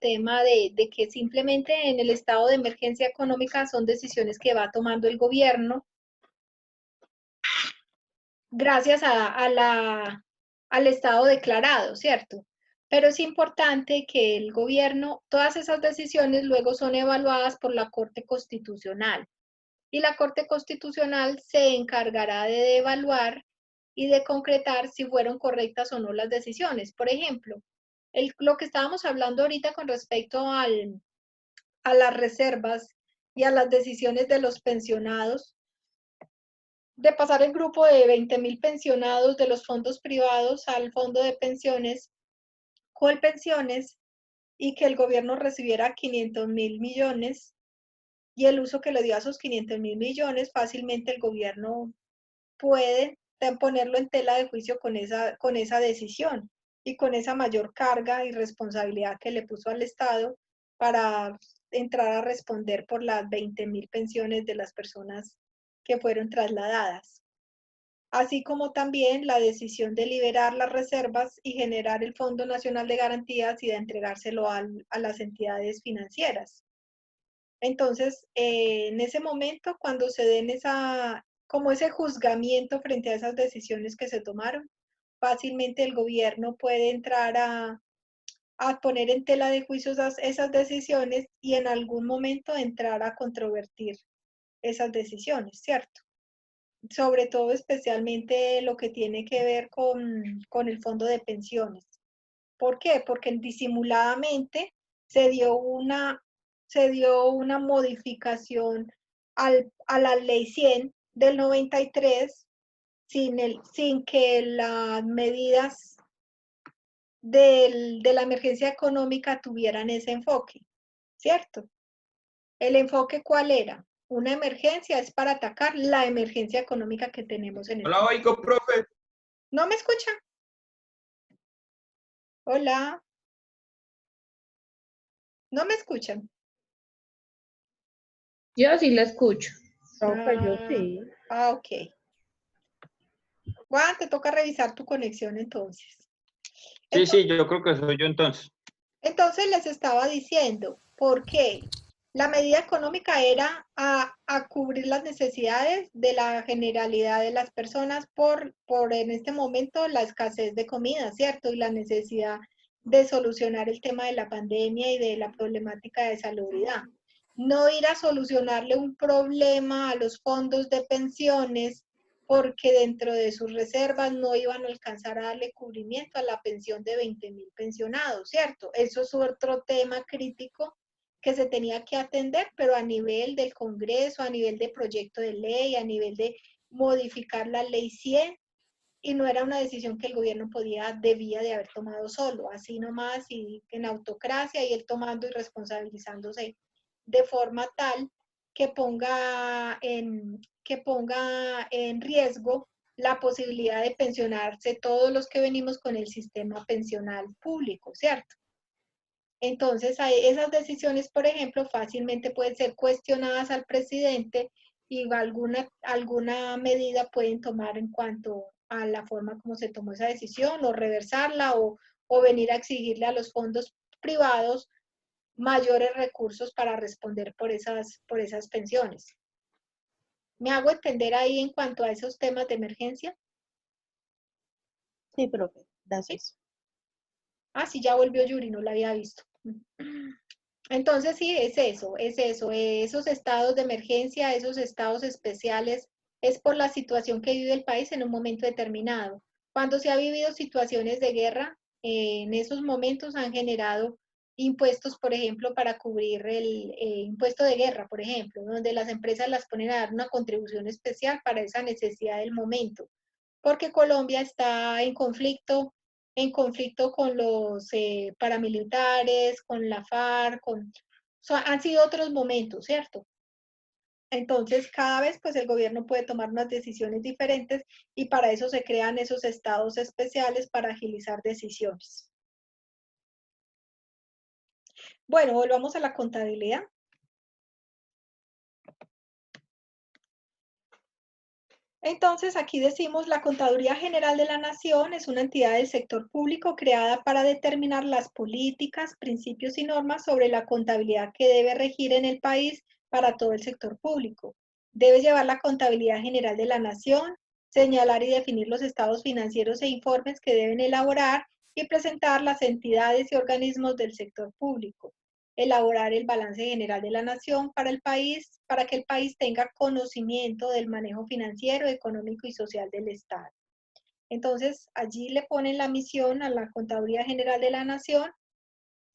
tema de que simplemente en el estado de emergencia económica son decisiones que va tomando el gobierno gracias al estado declarado, ¿cierto? Pero es importante que el gobierno, todas esas decisiones luego son evaluadas por la Corte Constitucional. Y la Corte Constitucional se encargará de evaluar y de concretar si fueron correctas o no las decisiones. Por ejemplo, lo que estábamos hablando ahorita con respecto a las reservas y a las decisiones de los pensionados, de pasar el grupo de 20.000 pensionados de los fondos privados al fondo de pensiones, Colpensiones, y que el gobierno recibiera 500.000 millones, y el uso que le dio a esos 500.000 millones, fácilmente el gobierno puede ponerlo en tela de juicio con esa decisión y con esa mayor carga y responsabilidad que le puso al Estado para entrar a responder por las 20.000 pensiones de las personas que fueron trasladadas. Así como también la decisión de liberar las reservas y generar el Fondo Nacional de Garantías y de entregárselo a las entidades financieras. Entonces, en ese momento, cuando se den como ese juzgamiento frente a esas decisiones que se tomaron, fácilmente el gobierno puede entrar a poner en tela de juicio esas decisiones y en algún momento entrar a controvertir esas decisiones, ¿cierto? Sobre todo, especialmente lo que tiene que ver con el fondo de pensiones. ¿Por qué? Porque disimuladamente se dio una, se dio una modificación a la ley 100 del 93 sin que las medidas de la emergencia económica tuvieran ese enfoque, ¿cierto? ¿El enfoque cuál era? Una emergencia es para atacar la emergencia económica que tenemos en Hola, oigo, profe. ¿No me escuchan? Hola, ¿no me escuchan? Yo sí la escucho. Profe, yo sí. Ok. Juan, te toca revisar tu conexión entonces. Sí, yo creo que soy yo entonces. Entonces les estaba diciendo, ¿por qué? La medida económica era a cubrir las necesidades de la generalidad de las personas por en este momento la escasez de comida, ¿cierto? Y la necesidad de solucionar el tema de la pandemia y de la problemática de salubridad. No ir a solucionarle un problema a los fondos de pensiones porque dentro de sus reservas no iban a alcanzar a darle cubrimiento a la pensión de 20.000 pensionados, ¿cierto? Eso es otro tema crítico que se tenía que atender, pero a nivel del Congreso, a nivel de proyecto de ley, a nivel de modificar la ley 100, y no era una decisión que el gobierno debía de haber tomado solo, así nomás, y en autocracia, y él tomando y responsabilizándose de forma tal que ponga en riesgo la posibilidad de pensionarse todos los que venimos con el sistema pensional público, ¿cierto? Entonces, esas decisiones, por ejemplo, fácilmente pueden ser cuestionadas al presidente y alguna medida pueden tomar en cuanto a la forma como se tomó esa decisión o reversarla o venir a exigirle a los fondos privados mayores recursos para responder por esas pensiones. ¿Me hago entender ahí en cuanto a esos temas de emergencia? Sí, profe, gracias. ¿Sí? Ah, sí, ya volvió Yuri, no la había visto. Entonces sí, es eso, esos estados de emergencia, esos estados especiales, es por la situación que vive el país en un momento determinado. Cuando se ha vivido situaciones de guerra, en esos momentos han generado impuestos, por ejemplo, para cubrir el impuesto de guerra, por ejemplo, donde las empresas las ponen a dar una contribución especial para esa necesidad del momento, porque Colombia está en conflicto con los paramilitares, con la FARC, han sido otros momentos, ¿cierto? Entonces, cada vez pues el gobierno puede tomar unas decisiones diferentes y para eso se crean esos estados especiales para agilizar decisiones. Bueno, volvamos a la contabilidad. Entonces, aquí decimos, la Contaduría General de la Nación es una entidad del sector público creada para determinar las políticas, principios y normas sobre la contabilidad que debe regir en el país para todo el sector público. Debe llevar la Contabilidad General de la Nación, señalar y definir los estados financieros e informes que deben elaborar y presentar las entidades y organismos del sector público, elaborar el balance general de la nación para el país, para que el país tenga conocimiento del manejo financiero, económico y social del Estado. Entonces, allí le ponen la misión a la Contaduría General de la Nación.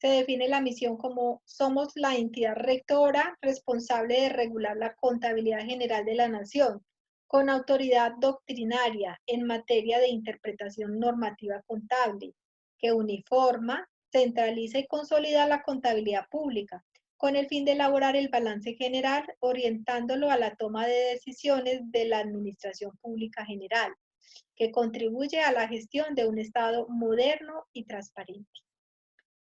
Se define la misión como somos la entidad rectora responsable de regular la contabilidad general de la nación, con autoridad doctrinaria en materia de interpretación normativa contable, que uniforma, centraliza y consolida la contabilidad pública, con el fin de elaborar el balance general, orientándolo a la toma de decisiones de la administración pública general, que contribuye a la gestión de un Estado moderno y transparente.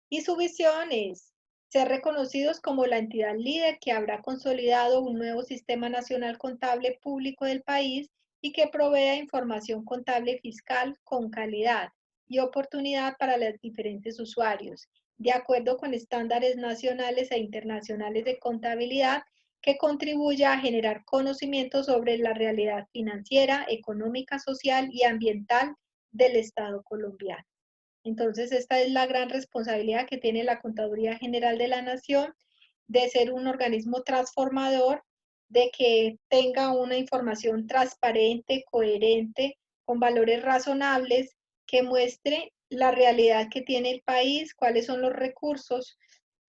Y su visión es ser reconocidos como la entidad líder que habrá consolidado un nuevo sistema nacional contable público del país y que provea información contable y fiscal con calidad y oportunidad para los diferentes usuarios, de acuerdo con estándares nacionales e internacionales de contabilidad que contribuya a generar conocimiento sobre la realidad financiera, económica, social y ambiental del Estado colombiano. Entonces, esta es la gran responsabilidad que tiene la Contaduría General de la Nación de ser un organismo transformador, de que tenga una información transparente, coherente, con valores razonables, que muestre la realidad que tiene el país, cuáles son los recursos,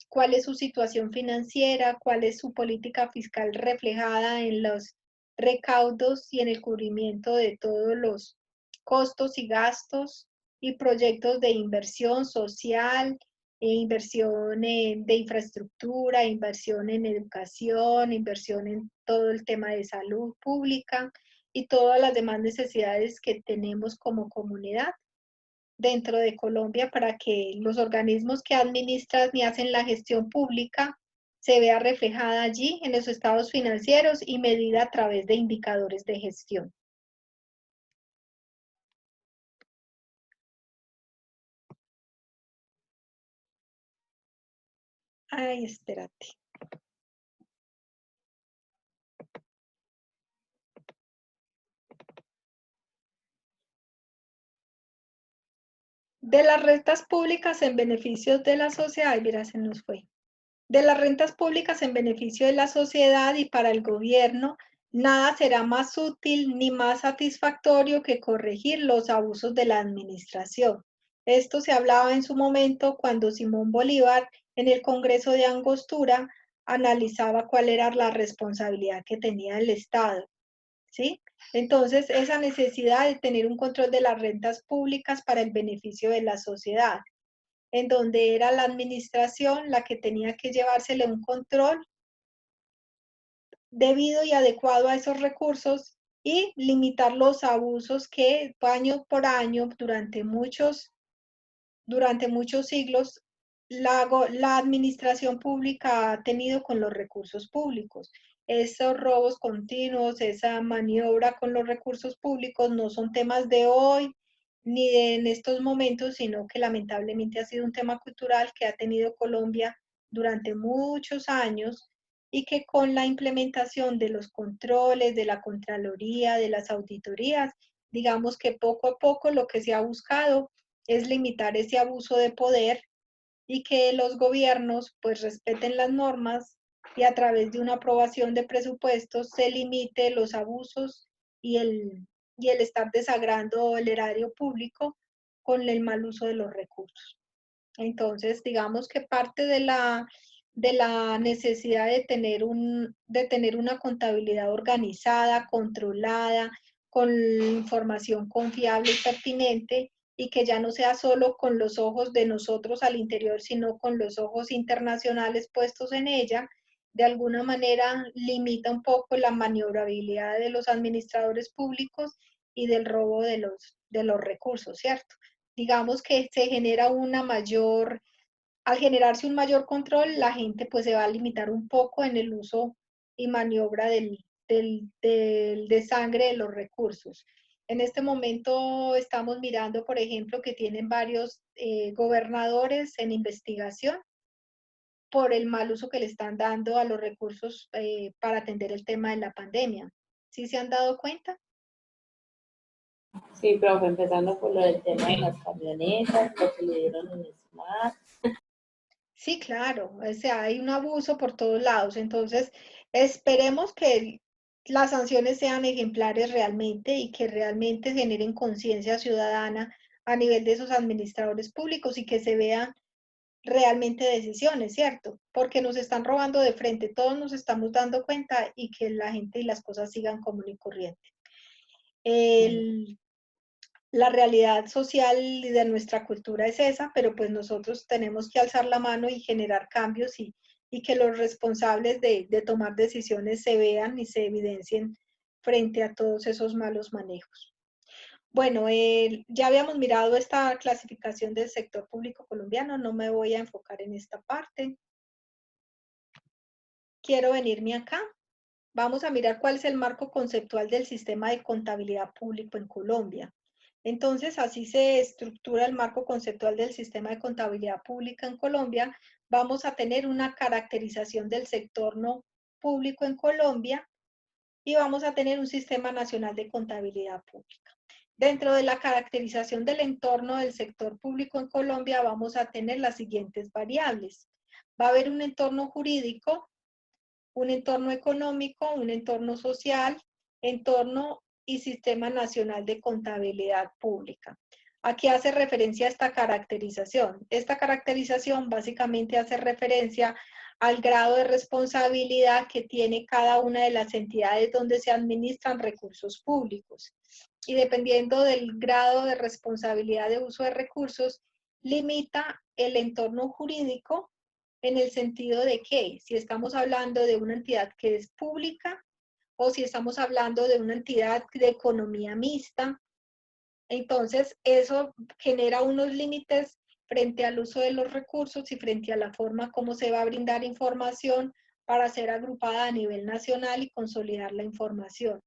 cuál es su situación financiera, cuál es su política fiscal reflejada en los recaudos y en el cubrimiento de todos los costos y gastos y proyectos de inversión social, inversión de infraestructura, inversión en educación, inversión en todo el tema de salud pública y todas las demás necesidades que tenemos como comunidad dentro de Colombia para que los organismos que administran y hacen la gestión pública se vea reflejada allí en los estados financieros y medida a través de indicadores de gestión. Ay, espérate. De las rentas públicas en beneficio de la sociedad, ay, mira, se nos fue. De las rentas públicas en beneficio de la sociedad y para el gobierno, nada será más útil ni más satisfactorio que corregir los abusos de la administración. Esto se hablaba en su momento cuando Simón Bolívar en el Congreso de Angostura analizaba cuál era la responsabilidad que tenía el Estado, ¿sí? Entonces, esa necesidad de tener un control de las rentas públicas para el beneficio de la sociedad, en donde era la administración la que tenía que llevársele un control debido y adecuado a esos recursos y limitar los abusos que año por año, durante muchos siglos, la administración pública ha tenido con los recursos públicos. Esos robos continuos, esa maniobra con los recursos públicos no son temas de hoy ni de en estos momentos, sino que lamentablemente ha sido un tema cultural que ha tenido Colombia durante muchos años y que con la implementación de los controles, de la Contraloría, de las auditorías, digamos que poco a poco lo que se ha buscado es limitar ese abuso de poder y que los gobiernos pues respeten las normas y a través de una aprobación de presupuestos se limite los abusos y el estar desagrando el erario público con el mal uso de los recursos. Entonces, digamos que parte de la necesidad de tener una contabilidad organizada, controlada, con información confiable y pertinente, y que ya no sea solo con los ojos de nosotros al interior, sino con los ojos internacionales puestos en ella, de alguna manera limita un poco la maniobrabilidad de los administradores públicos y del robo de los recursos, ¿cierto? Digamos que se genera una mayor, al generarse un mayor control, la gente pues se va a limitar un poco en el uso y maniobra del desangre de los recursos. En este momento estamos mirando, por ejemplo, que tienen varios gobernadores en investigación por el mal uso que le están dando a los recursos para atender el tema de la pandemia. ¿Sí se han dado cuenta? Sí, profe, empezando por lo del tema de las camionetas, lo que le dieron en Smart. Sí, claro, o sea, hay un abuso por todos lados, entonces esperemos que las sanciones sean ejemplares realmente y que realmente generen conciencia ciudadana a nivel de esos administradores públicos y que se vean realmente decisiones, ¿cierto? Porque nos están robando de frente, todos nos estamos dando cuenta y que la gente y las cosas sigan común y corriente. La realidad social de nuestra cultura es esa, pero pues nosotros tenemos que alzar la mano y generar cambios y que los responsables de tomar decisiones se vean y se evidencien frente a todos esos malos manejos. Bueno, ya habíamos mirado esta clasificación del sector público colombiano, no me voy a enfocar en esta parte. Quiero venirme acá. Vamos a mirar cuál es el marco conceptual del sistema de contabilidad público en Colombia. Entonces, así se estructura el marco conceptual del sistema de contabilidad pública en Colombia. Vamos a tener una caracterización del sector no público en Colombia y vamos a tener un sistema nacional de contabilidad pública. Dentro de la caracterización del entorno del sector público en Colombia vamos a tener las siguientes variables. Va a haber un entorno jurídico, un entorno económico, un entorno social, entorno y Sistema Nacional de Contabilidad Pública. Aquí hace referencia a esta caracterización. Esta caracterización básicamente hace referencia al grado de responsabilidad que tiene cada una de las entidades donde se administran recursos públicos. Y dependiendo del grado de responsabilidad de uso de recursos, limita el entorno jurídico en el sentido de que si estamos hablando de una entidad que es pública o si estamos hablando de una entidad de economía mixta, entonces eso genera unos límites frente al uso de los recursos y frente a la forma como se va a brindar información para ser agrupada a nivel nacional y consolidar la información.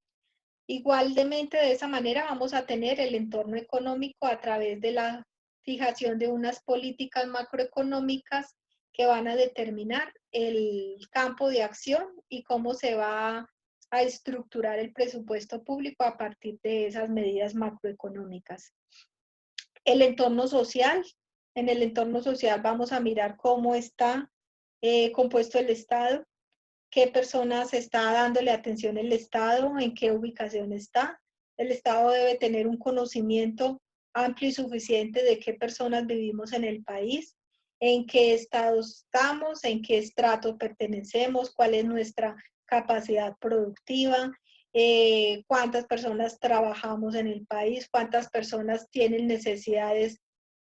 Igualmente, de esa manera vamos a tener el entorno económico a través de la fijación de unas políticas macroeconómicas que van a determinar el campo de acción y cómo se va a estructurar el presupuesto público a partir de esas medidas macroeconómicas. El entorno social, en el entorno social vamos a mirar cómo está compuesto el Estado, qué personas está dándole atención el Estado, en qué ubicación está. El Estado debe tener un conocimiento amplio y suficiente de qué personas vivimos en el país, en qué estado estamos, en qué estrato pertenecemos, cuál es nuestra capacidad productiva, cuántas personas trabajamos en el país, cuántas personas tienen necesidades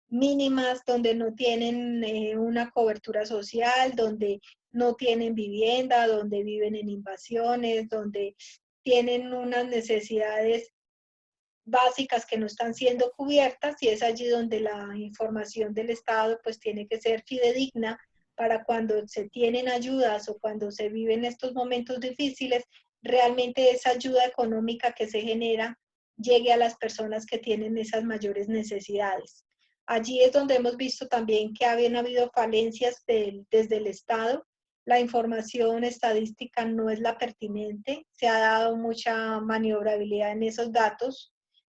mínimas, donde no tienen una cobertura social, donde no tienen vivienda, donde viven en invasiones, donde tienen unas necesidades básicas que no están siendo cubiertas y es allí donde la información del Estado pues tiene que ser fidedigna para cuando se tienen ayudas o cuando se viven estos momentos difíciles, realmente esa ayuda económica que se genera llegue a las personas que tienen esas mayores necesidades. Allí es donde hemos visto también que habían habido falencias desde el Estado. La información estadística no es la pertinente, se ha dado mucha maniobrabilidad en esos datos.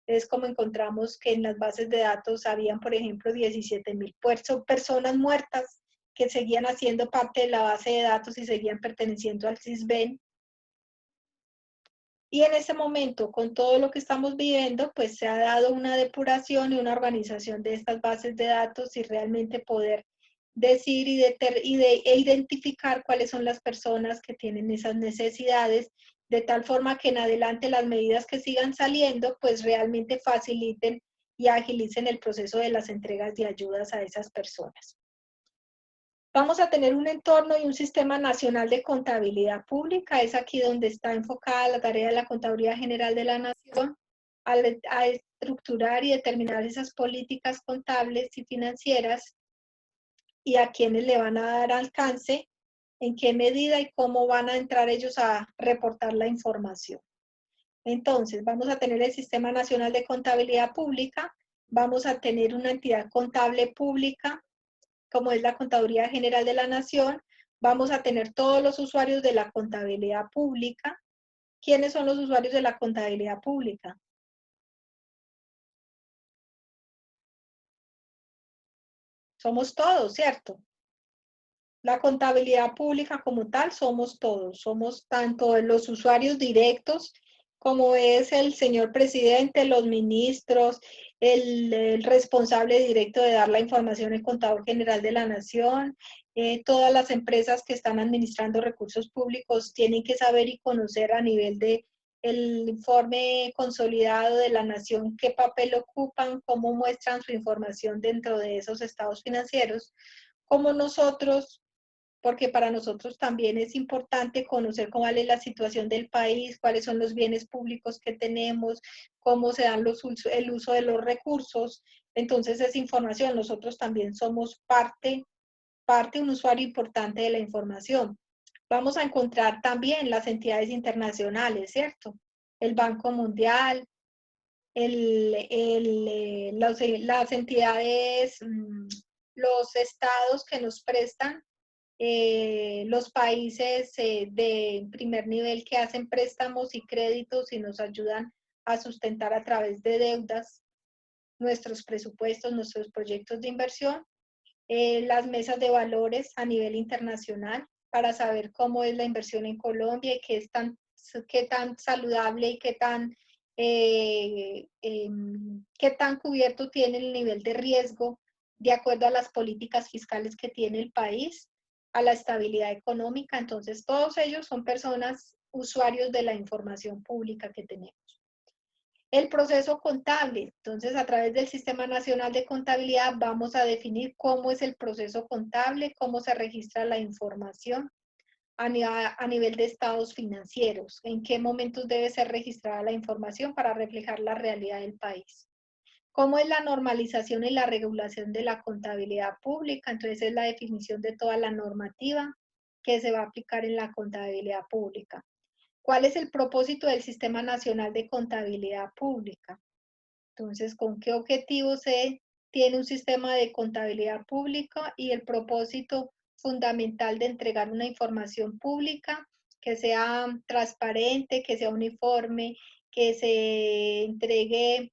Es como encontramos que en las bases de datos habían, por ejemplo, 17.000 personas muertas que seguían haciendo parte de la base de datos y seguían perteneciendo al CISBEN. Y en ese momento, con todo lo que estamos viviendo, pues se ha dado una depuración y una organización de estas bases de datos y realmente poder decir e identificar cuáles son las personas que tienen esas necesidades, de tal forma que en adelante las medidas que sigan saliendo, pues realmente faciliten y agilicen el proceso de las entregas de ayudas a esas personas. Vamos a tener un entorno y un sistema nacional de contabilidad pública. Es aquí donde está enfocada la tarea de la Contaduría General de la Nación a estructurar y determinar esas políticas contables y financieras y a quienes le van a dar alcance en qué medida y cómo van a entrar ellos a reportar la información. Entonces, vamos a tener el Sistema Nacional de Contabilidad Pública, vamos a tener una entidad contable pública, como es la Contaduría General de la Nación, vamos a tener todos los usuarios de la contabilidad pública. ¿Quiénes son los usuarios de la contabilidad pública? Somos todos, ¿cierto? La contabilidad pública como tal somos todos, somos tanto los usuarios directos como es el señor presidente, los ministros, el responsable directo de dar la información, el contador general de la nación, todas las empresas que están administrando recursos públicos tienen que saber y conocer a nivel de el informe consolidado de la nación, qué papel ocupan, cómo muestran su información dentro de esos estados financieros, como nosotros, porque para nosotros también es importante conocer cuál es la situación del país, cuáles son los bienes públicos que tenemos, cómo se dan el uso de los recursos. Entonces, esa información, nosotros también somos un usuario importante de la información. Vamos a encontrar también las entidades internacionales, ¿cierto? El Banco Mundial, las entidades, los estados que nos prestan, los países de primer nivel que hacen préstamos y créditos y nos ayudan a sustentar a través de deudas nuestros presupuestos, nuestros proyectos de inversión, las mesas de valores a nivel internacional para saber cómo es la inversión en Colombia y qué tan saludable y qué tan cubierto tiene el nivel de riesgo de acuerdo a las políticas fiscales que tiene el país, a la estabilidad económica. Entonces, todos ellos son personas usuarios de la información pública que tenemos. El proceso contable. Entonces, a través del Sistema Nacional de Contabilidad vamos a definir cómo es el proceso contable, cómo se registra la información a nivel de estados financieros, en qué momentos debe ser registrada la información para reflejar la realidad del país. ¿Cómo es la normalización y la regulación de la contabilidad pública? Entonces, es la definición de toda la normativa que se va a aplicar en la contabilidad pública. ¿Cuál es el propósito del Sistema Nacional de Contabilidad Pública? Entonces, ¿con qué objetivo se tiene un sistema de contabilidad pública y el propósito fundamental de entregar una información pública que sea transparente, que sea uniforme, que se entregue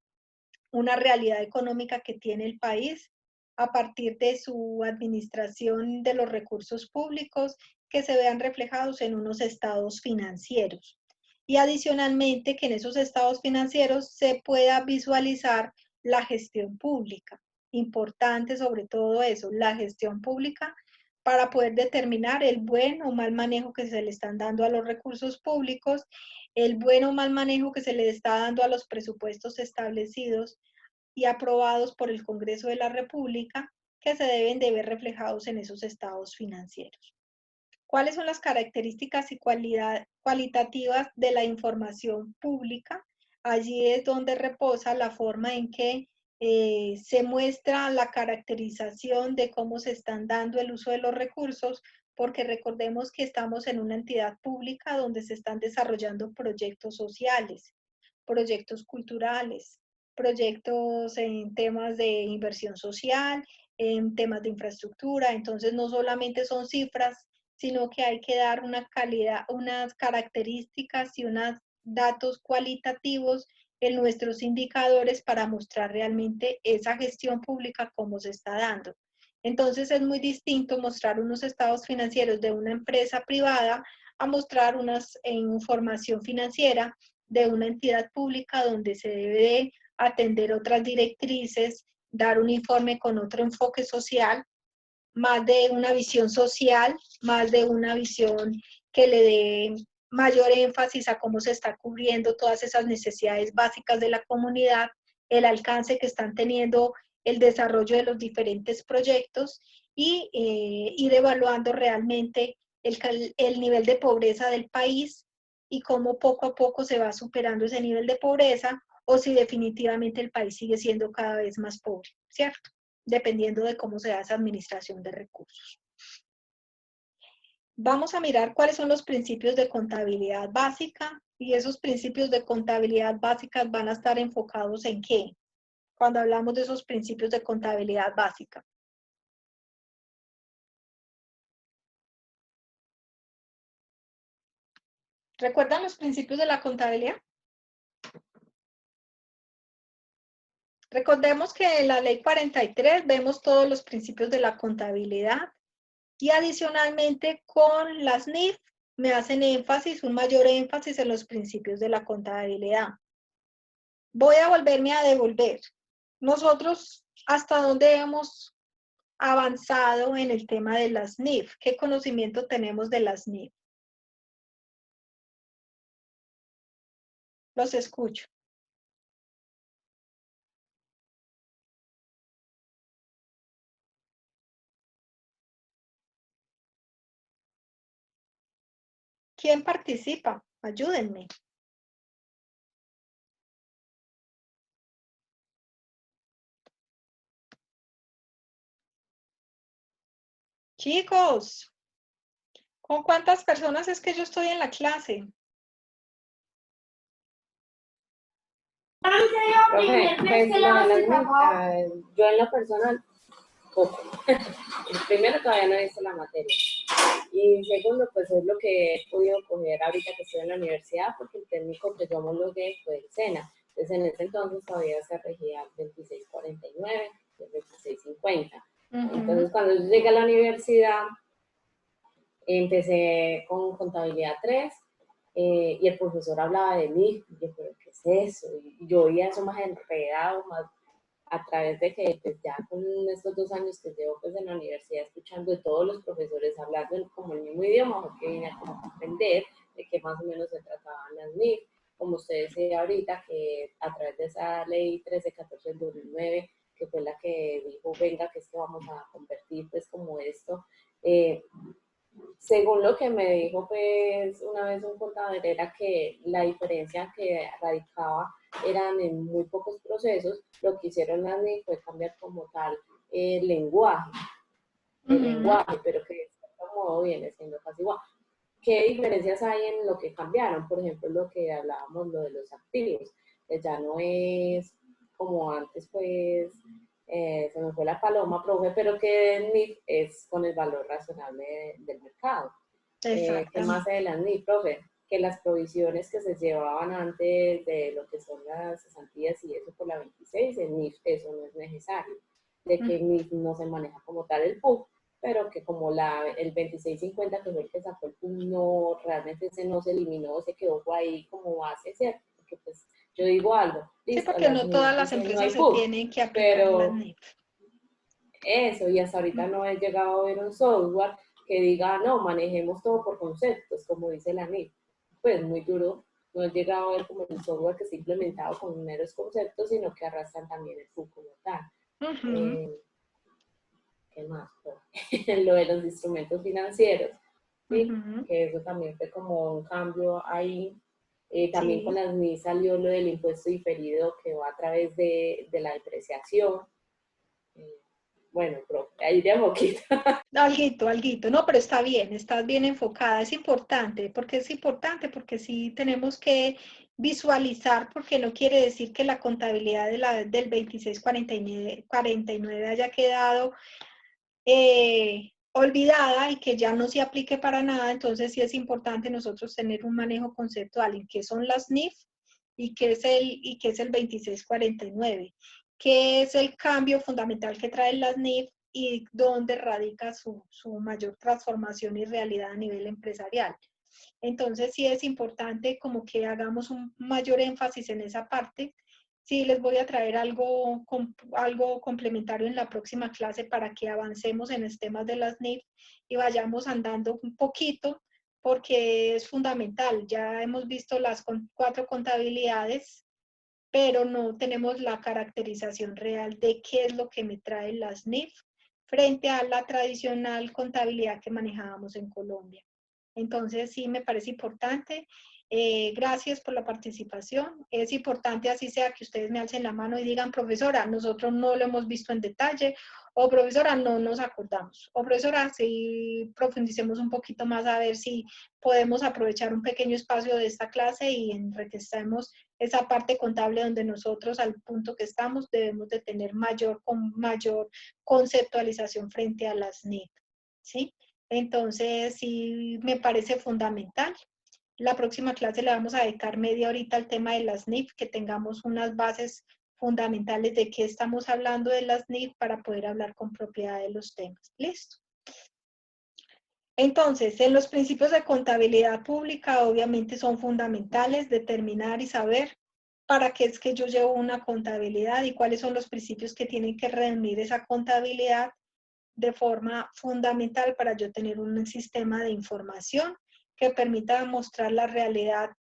una realidad económica que tiene el país a partir de su administración de los recursos públicos que se vean reflejados en unos estados financieros? Y adicionalmente que en esos estados financieros se pueda visualizar la gestión pública. Importante sobre todo eso, la gestión pública para poder determinar el buen o mal manejo que se le están dando a los recursos públicos, el buen o mal manejo que se le está dando a los presupuestos establecidos y aprobados por el Congreso de la República, que se deben de ver reflejados en esos estados financieros. ¿Cuáles son las características y cualitativas de la información pública? Allí es donde reposa la forma en que se muestra la caracterización de cómo se están dando el uso de los recursos, porque recordemos que estamos en una entidad pública donde se están desarrollando proyectos sociales, proyectos culturales, proyectos en temas de inversión social, en temas de infraestructura. Entonces no solamente son cifras, sino que hay que dar una calidad, unas características y unos datos cualitativos en nuestros indicadores para mostrar realmente esa gestión pública cómo se está dando. Entonces es muy distinto mostrar unos estados financieros de una empresa privada a mostrar unas información financiera de una entidad pública donde se debe atender otras directrices, dar un informe con otro enfoque social, más de una visión social, más de una visión que le dé mayor énfasis a cómo se está cubriendo todas esas necesidades básicas de la comunidad, el alcance que están teniendo el desarrollo de los diferentes proyectos y ir evaluando realmente el nivel de pobreza del país y cómo poco a poco se va superando ese nivel de pobreza o si definitivamente el país sigue siendo cada vez más pobre, ¿cierto? Dependiendo de cómo se da esa administración de recursos. Vamos a mirar cuáles son los principios de contabilidad básica y esos principios de contabilidad básica van a estar enfocados en qué, cuando hablamos de esos principios de contabilidad básica. ¿Recuerdan los principios de la contabilidad? Recordemos que en la ley 43 vemos todos los principios de la contabilidad y adicionalmente con las NIF me hacen énfasis, un mayor énfasis en los principios de la contabilidad. Voy a volverme a devolver. Nosotros, ¿hasta dónde hemos avanzado en el tema de las NIF? ¿Qué conocimiento tenemos de las NIF? Los escucho. ¿Quién participa? Ayúdenme. Chicos, ¿con cuántas personas es que yo estoy en la clase? Profe, pues yo en lo personal, poco. Primero, todavía no he visto la materia. Y segundo, pues es lo que he podido coger ahorita que estoy en la universidad, porque el técnico que yo homologué fue el SENA. Entonces, en ese entonces todavía se regía el 2649 y el 2650. Entonces, cuando yo llegué a la universidad, empecé con contabilidad 3 y el profesor hablaba de mí. Y yo, ¿pero qué es eso? Y yo oía eso más enredado, más a través de que pues, ya con estos 2 años que llevo pues, en la universidad escuchando de todos los profesores hablando como el mismo idioma, porque vine a como aprender de qué más o menos se trataban las NIF, como usted decía ahorita, que a través de esa ley 1314 del 2009, que fue la que dijo, venga, que es que vamos a convertir pues como esto, según lo que me dijo pues una vez un contador era que la diferencia que radicaba eran en muy pocos procesos. Lo que hicieron las NIC fue cambiar como tal el lenguaje, pero que de cierto modo viene siendo casi igual. ¿Qué diferencias hay en lo que cambiaron? Por ejemplo, lo que hablábamos, lo de los activos, que ya no es como antes, pues, se me fue la paloma, profe, pero que el NIF es con el valor razonable del mercado. ¿Qué más hay de las NIF, profe? Que las provisiones que se llevaban antes de lo que son las cesantías y eso por la 26, el NIF, eso no es necesario. De que el NIF no se maneja como tal el PUC, pero que como el 2650, que fue el que sacó el PUC, no, realmente ese no se eliminó, se quedó ahí como base, ¿cierto? Porque pues yo digo algo, Sí, listo, porque no todas las no empresas hay se PUC, tienen que aplicar las pero NIF. eso, y hasta ahorita no he llegado a ver un software que diga, no, manejemos todo por conceptos, como dice la NIF. Pues muy duro, no he llegado a ver como el software que está implementado con meros conceptos, sino que arrastran también el PUC como tal. ¿Qué más? Lo de los instrumentos financieros, ¿sí? Que eso también fue como un cambio ahí. También Sí. con las NIF salió lo del impuesto diferido que va a través de la depreciación. Bueno, profe, ahí de a poquito. Alguito, no, pero está bien, estás bien enfocada, es importante, porque sí tenemos que visualizar, porque no quiere decir que la contabilidad del 2649 haya quedado olvidada y que ya no se aplique para nada. Entonces sí es importante nosotros tener un manejo conceptual en qué son las NIF y qué es el 2649, qué es el cambio fundamental que traen las NIF y dónde radica su mayor transformación y realidad a nivel empresarial. Entonces sí es importante como que hagamos un mayor énfasis en esa parte. Sí, les voy a traer algo complementario en la próxima clase para que avancemos en los temas de las NIF y vayamos andando un poquito, porque es fundamental. Ya hemos visto las 4 contabilidades, pero no tenemos la caracterización real de qué es lo que me traen las NIF frente a la tradicional contabilidad que manejábamos en Colombia. Entonces, sí me parece importante. Gracias por la participación. Es importante, así sea, que ustedes me alcen la mano y digan, profesora, nosotros no lo hemos visto en detalle, o profesora, no nos acordamos, o profesora, sí profundicemos un poquito más a ver si podemos aprovechar un pequeño espacio de esta clase y enriquecemos esa parte contable donde nosotros, al punto que estamos, debemos de tener mayor conceptualización frente a las NIC, ¿sí? Entonces, sí me parece fundamental. La próxima clase le vamos a dedicar media horita al tema de las NIF, que tengamos unas bases fundamentales de qué estamos hablando de las NIF para poder hablar con propiedad de los temas. ¿Listo? Entonces, en los principios de contabilidad pública, obviamente son fundamentales determinar y saber para qué es que yo llevo una contabilidad y cuáles son los principios que tienen que reunir esa contabilidad de forma fundamental para yo tener un sistema de información que permita mostrar la realidad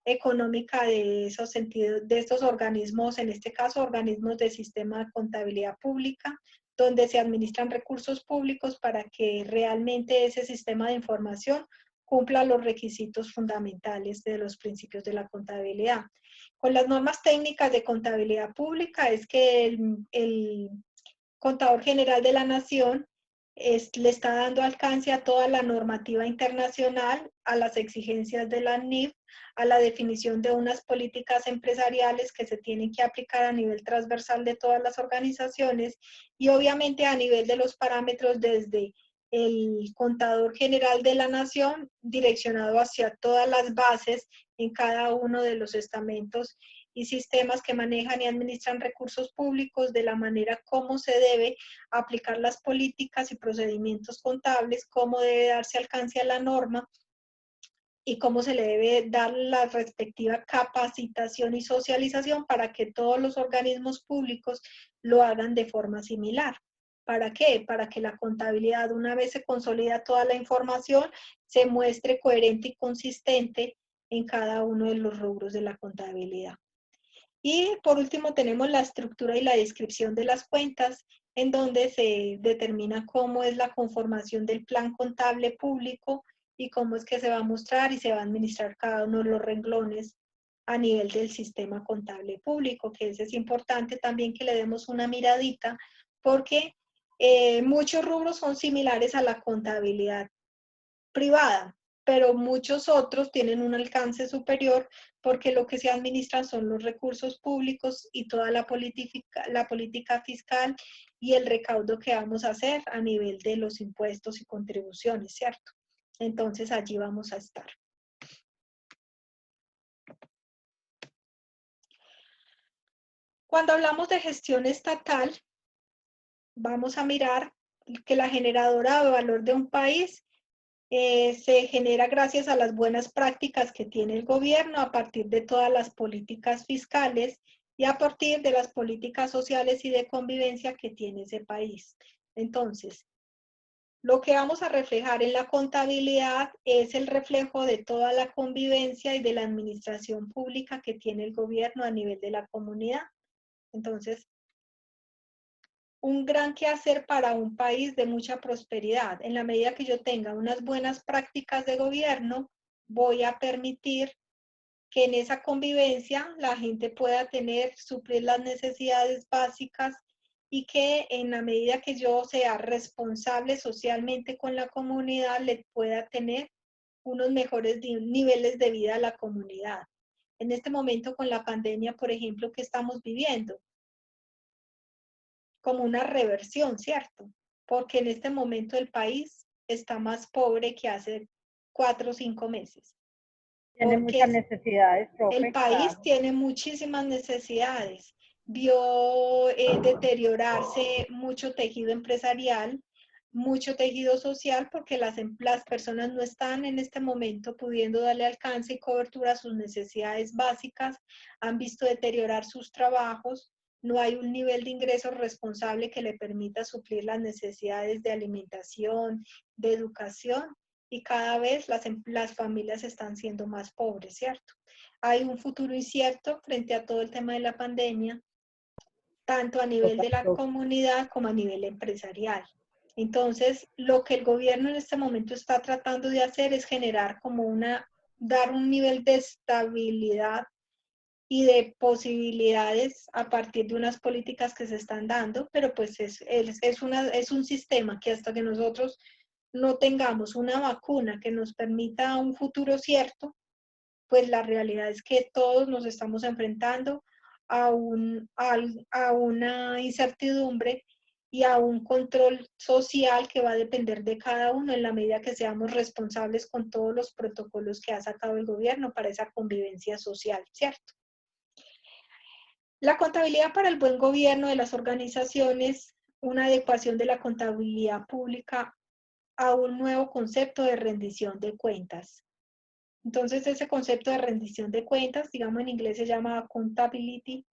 económica de esos sentidos, de estos organismos, en este caso organismos del sistema de contabilidad pública, donde se administran recursos públicos para que realmente ese sistema de información cumpla los requisitos fundamentales de los principios de la contabilidad. Con las normas técnicas de contabilidad pública es que el Contador General de la Nación le está dando alcance a toda la normativa internacional, a las exigencias de la NIF, a la definición de unas políticas empresariales que se tienen que aplicar a nivel transversal de todas las organizaciones y obviamente a nivel de los parámetros desde el Contador General de la Nación direccionado hacia todas las bases en cada uno de los estamentos y sistemas que manejan y administran recursos públicos de la manera como se debe aplicar las políticas y procedimientos contables, cómo debe darse alcance a la norma y cómo se le debe dar la respectiva capacitación y socialización para que todos los organismos públicos lo hagan de forma similar. ¿Para qué? Para que la contabilidad, una vez se consolida toda la información, se muestre coherente y consistente en cada uno de los rubros de la contabilidad. Y por último tenemos la estructura y la descripción de las cuentas, en donde se determina cómo es la conformación del plan contable público y cómo es que se va a mostrar y se va a administrar cada uno de los renglones a nivel del sistema contable público, que es importante también que le demos una miradita, porque muchos rubros son similares a la contabilidad privada, pero muchos otros tienen un alcance superior porque lo que se administran son los recursos públicos y toda la política fiscal y el recaudo que vamos a hacer a nivel de los impuestos y contribuciones, ¿cierto? Entonces allí vamos a estar. Cuando hablamos de gestión estatal, vamos a mirar que la generadora de valor de un país se genera gracias a las buenas prácticas que tiene el gobierno a partir de todas las políticas fiscales y a partir de las políticas sociales y de convivencia que tiene ese país. Entonces, lo que vamos a reflejar en la contabilidad es el reflejo de toda la convivencia y de la administración pública que tiene el gobierno a nivel de la comunidad. Entonces, un gran quehacer para un país de mucha prosperidad. En la medida que yo tenga unas buenas prácticas de gobierno, voy a permitir que en esa convivencia la gente pueda suplir las necesidades básicas y que en la medida que yo sea responsable socialmente con la comunidad, le pueda tener unos mejores niveles de vida a la comunidad. En este momento con la pandemia, por ejemplo, que estamos viviendo, como una reversión, ¿cierto? Porque en este momento el país está más pobre que hace 4 o 5 meses. Tiene muchas necesidades, profe. El país claro. tiene muchísimas necesidades. Vio deteriorarse mucho tejido empresarial, mucho tejido social, porque las personas no están en este momento pudiendo darle alcance y cobertura a sus necesidades básicas, han visto deteriorar sus trabajos, no hay un nivel de ingresos responsable que le permita suplir las necesidades de alimentación, de educación, y cada vez las familias están siendo más pobres, ¿cierto? Hay un futuro incierto frente a todo el tema de la pandemia, tanto a nivel de la comunidad como a nivel empresarial. Entonces, lo que el gobierno en este momento está tratando de hacer es generar como dar un nivel de estabilidad y de posibilidades a partir de unas políticas que se están dando, pero pues es un sistema que hasta que nosotros no tengamos una vacuna que nos permita un futuro cierto, pues la realidad es que todos nos estamos enfrentando a una incertidumbre y a un control social que va a depender de cada uno en la medida que seamos responsables con todos los protocolos que ha sacado el gobierno para esa convivencia social, ¿cierto? La contabilidad para el buen gobierno de las organizaciones, una adecuación de la contabilidad pública a un nuevo concepto de rendición de cuentas. Entonces, ese concepto de rendición de cuentas, digamos en inglés se llama accountability,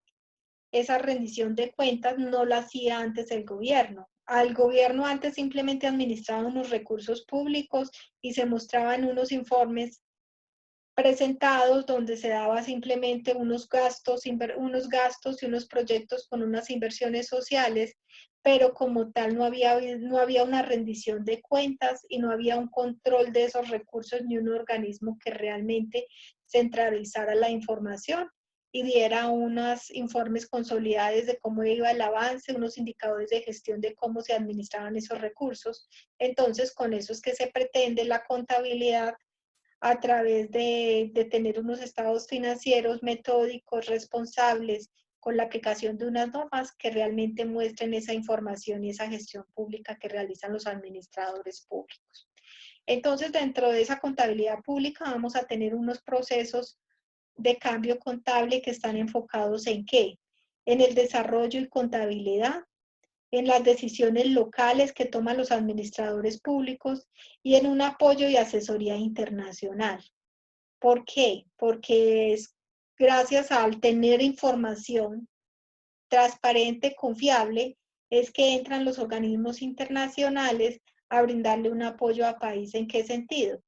esa rendición de cuentas no la hacía antes el gobierno. Al gobierno antes simplemente administraba unos recursos públicos y se mostraban unos informes presentados donde se daba simplemente unos gastos y unos proyectos con unas inversiones sociales, pero como tal no había una rendición de cuentas y no había un control de esos recursos ni un organismo que realmente centralizara la información y diera unos informes consolidados de cómo iba el avance, unos indicadores de gestión de cómo se administraban esos recursos. Entonces, con eso es que se pretende la contabilidad a través de tener unos estados financieros metódicos, responsables, con la aplicación de unas normas que realmente muestren esa información y esa gestión pública que realizan los administradores públicos. Entonces, dentro de esa contabilidad pública vamos a tener unos procesos de cambio contable que están enfocados en ¿qué? En el desarrollo y contabilidad, en las decisiones locales que toman los administradores públicos y en un apoyo y asesoría internacional. ¿Por qué? Porque es gracias al tener información transparente, confiable, es que entran los organismos internacionales a brindarle un apoyo a país. ¿En qué sentido?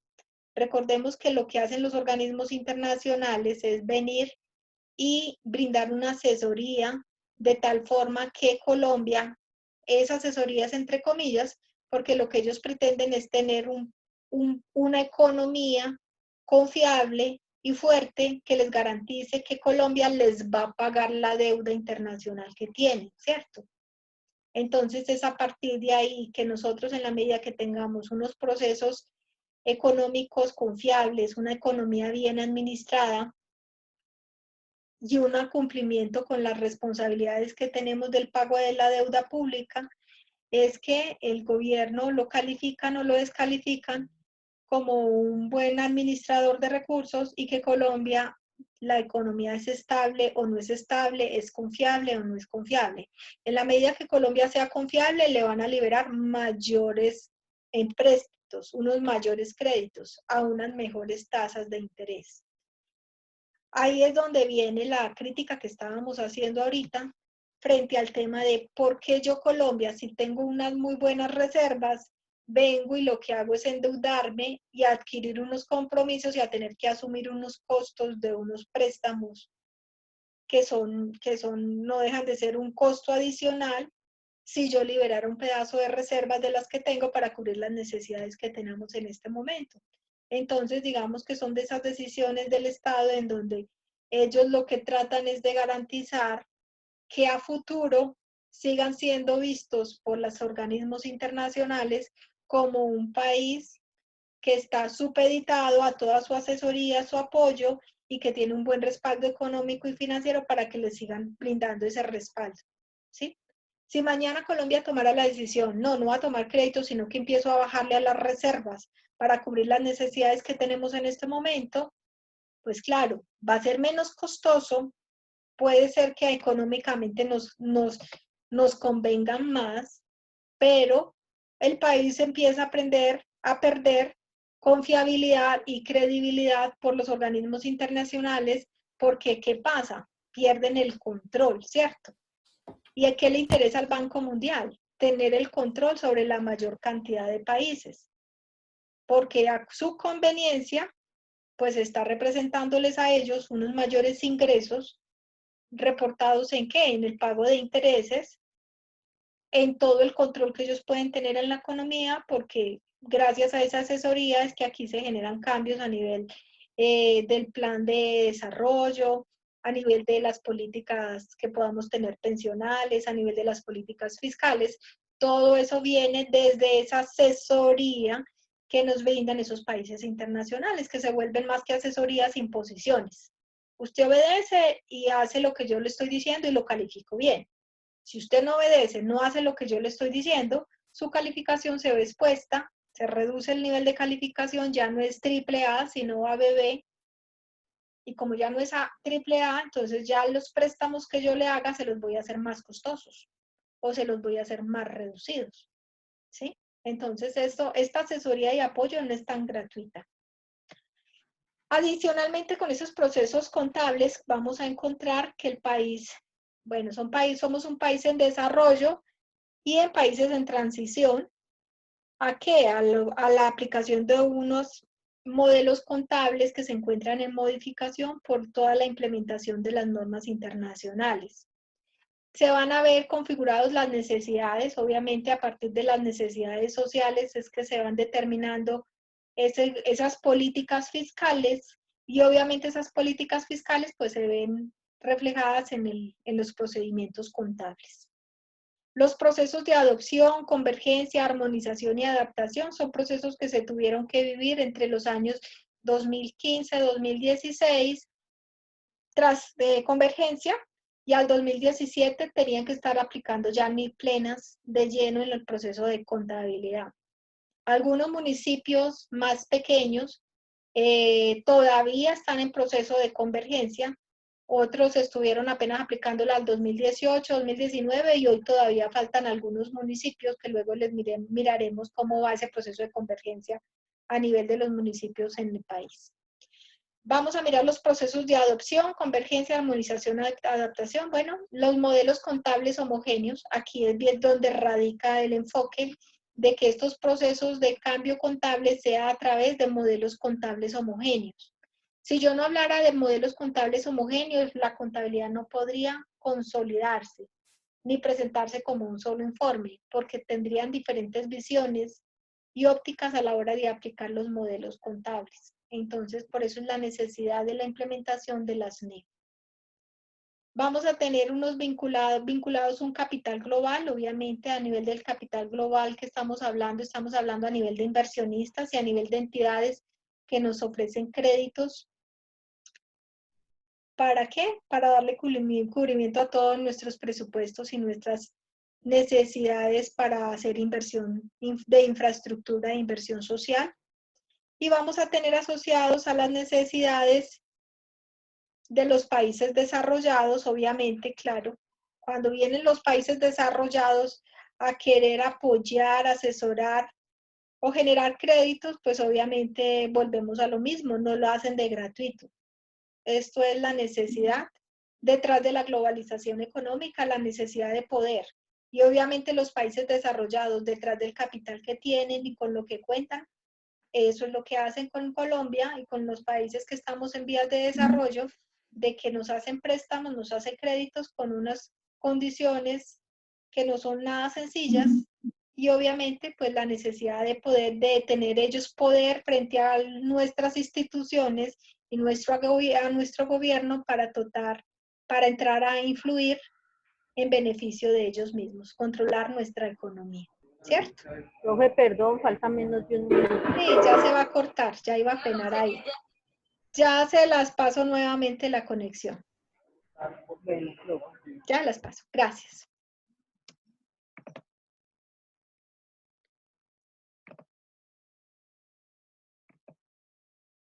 Recordemos que lo que hacen los organismos internacionales es venir y brindar una asesoría de tal forma que Colombia, esa asesoría es entre comillas, porque lo que ellos pretenden es tener una economía confiable y fuerte que les garantice que Colombia les va a pagar la deuda internacional que tiene, ¿cierto? Entonces es a partir de ahí que nosotros en la medida que tengamos unos procesos económicos confiables, una economía bien administrada, y un cumplimiento con las responsabilidades que tenemos del pago de la deuda pública, es que el gobierno lo califican o lo descalifican como un buen administrador de recursos y que Colombia, la economía es estable o no es estable, es confiable o no es confiable. En la medida que Colombia sea confiable, le van a liberar mayores empréstitos, unos mayores créditos a unas mejores tasas de interés. Ahí es donde viene la crítica que estábamos haciendo ahorita frente al tema de por qué yo Colombia, si tengo unas muy buenas reservas, vengo y lo que hago es endeudarme y adquirir unos compromisos y a tener que asumir unos costos de unos préstamos no dejan de ser un costo adicional si yo liberara un pedazo de reservas de las que tengo para cubrir las necesidades que tenemos en este momento. Entonces, digamos que son de esas decisiones del Estado en donde ellos lo que tratan es de garantizar que a futuro sigan siendo vistos por los organismos internacionales como un país que está supeditado a toda su asesoría, su apoyo y que tiene un buen respaldo económico y financiero para que le sigan brindando ese respaldo, ¿sí? Si mañana Colombia tomara la decisión, no va a tomar crédito, sino que empiezo a bajarle a las reservas para cubrir las necesidades que tenemos en este momento, pues claro, va a ser menos costoso, puede ser que económicamente nos convengan más, pero el país empieza a perder confiabilidad y credibilidad por los organismos internacionales, porque ¿qué pasa? Pierden el control, ¿cierto? ¿Y a qué le interesa al Banco Mundial? Tener el control sobre la mayor cantidad de países, porque a su conveniencia, pues está representándoles a ellos unos mayores ingresos reportados en qué? En el pago de intereses en todo el control que ellos pueden tener en la economía, porque gracias a esa asesoría es que aquí se generan cambios a nivel del plan de desarrollo, a nivel de las políticas que podamos tener pensionales, a nivel de las políticas fiscales. Todo eso viene desde esa asesoría que nos brindan esos países internacionales, que se vuelven más que asesorías, imposiciones. Usted obedece y hace lo que yo le estoy diciendo y lo califico bien. Si usted no obedece, no hace lo que yo le estoy diciendo, su calificación se ve expuesta, se reduce el nivel de calificación, ya no es AAA, sino ABB, y como ya no es AAA, entonces ya los préstamos que yo le haga se los voy a hacer más costosos, o se los voy a hacer más reducidos, ¿sí? Entonces esta asesoría y apoyo no es tan gratuita. Adicionalmente, con esos procesos contables, vamos a encontrar que el país, bueno, somos un país en desarrollo y en países en transición. ¿A qué? A la aplicación de unos modelos contables que se encuentran en modificación por toda la implementación de las normas internacionales. Se van a ver configurados las necesidades, obviamente a partir de las necesidades sociales es que se van determinando esas políticas fiscales y obviamente esas políticas fiscales pues se ven reflejadas en los procedimientos contables. Los procesos de adopción, convergencia, armonización y adaptación son procesos que se tuvieron que vivir entre los años 2015-2016 tras convergencia, y al 2017 tenían que estar aplicando ya NIC plenas de lleno en el proceso de contabilidad. Algunos municipios más pequeños todavía están en proceso de convergencia, otros estuvieron apenas aplicándola al 2018, 2019 y hoy todavía faltan algunos municipios que luego les miraremos cómo va ese proceso de convergencia a nivel de los municipios en el país. Vamos a mirar los procesos de adopción, convergencia, armonización, adaptación. Bueno, los modelos contables homogéneos, aquí es bien donde radica el enfoque de que estos procesos de cambio contable sea a través de modelos contables homogéneos. Si yo no hablara de modelos contables homogéneos, la contabilidad no podría consolidarse ni presentarse como un solo informe, porque tendrían diferentes visiones y ópticas a la hora de aplicar los modelos contables. Entonces, por eso es la necesidad de la implementación de las NEF. Vamos a tener unos vinculados un capital global, obviamente a nivel del capital global que estamos hablando a nivel de inversionistas y a nivel de entidades que nos ofrecen créditos. ¿Para qué? Para darle cubrimiento a todos nuestros presupuestos y nuestras necesidades para hacer inversión de infraestructura e inversión social. Y vamos a tener asociados a las necesidades de los países desarrollados, obviamente, claro, cuando vienen los países desarrollados a querer apoyar, asesorar o generar créditos, pues obviamente volvemos a lo mismo, no lo hacen de gratuito. Esto es la necesidad detrás de la globalización económica, la necesidad de poder. Y obviamente los países desarrollados detrás del capital que tienen y con lo que cuentan, eso es lo que hacen con Colombia y con los países que estamos en vías de desarrollo, de que nos hacen préstamos, nos hacen créditos con unas condiciones que no son nada sencillas y obviamente pues la necesidad de poder, de tener ellos poder frente a nuestras instituciones y a nuestro gobierno para entrar a influir en beneficio de ellos mismos, controlar nuestra economía. ¿Cierto? Profe, perdón, falta menos de un minuto. Sí, ya se va a cortar, ya iba a frenar ahí. Ya se las paso nuevamente la conexión. Bueno, profe. Ya las paso. Gracias.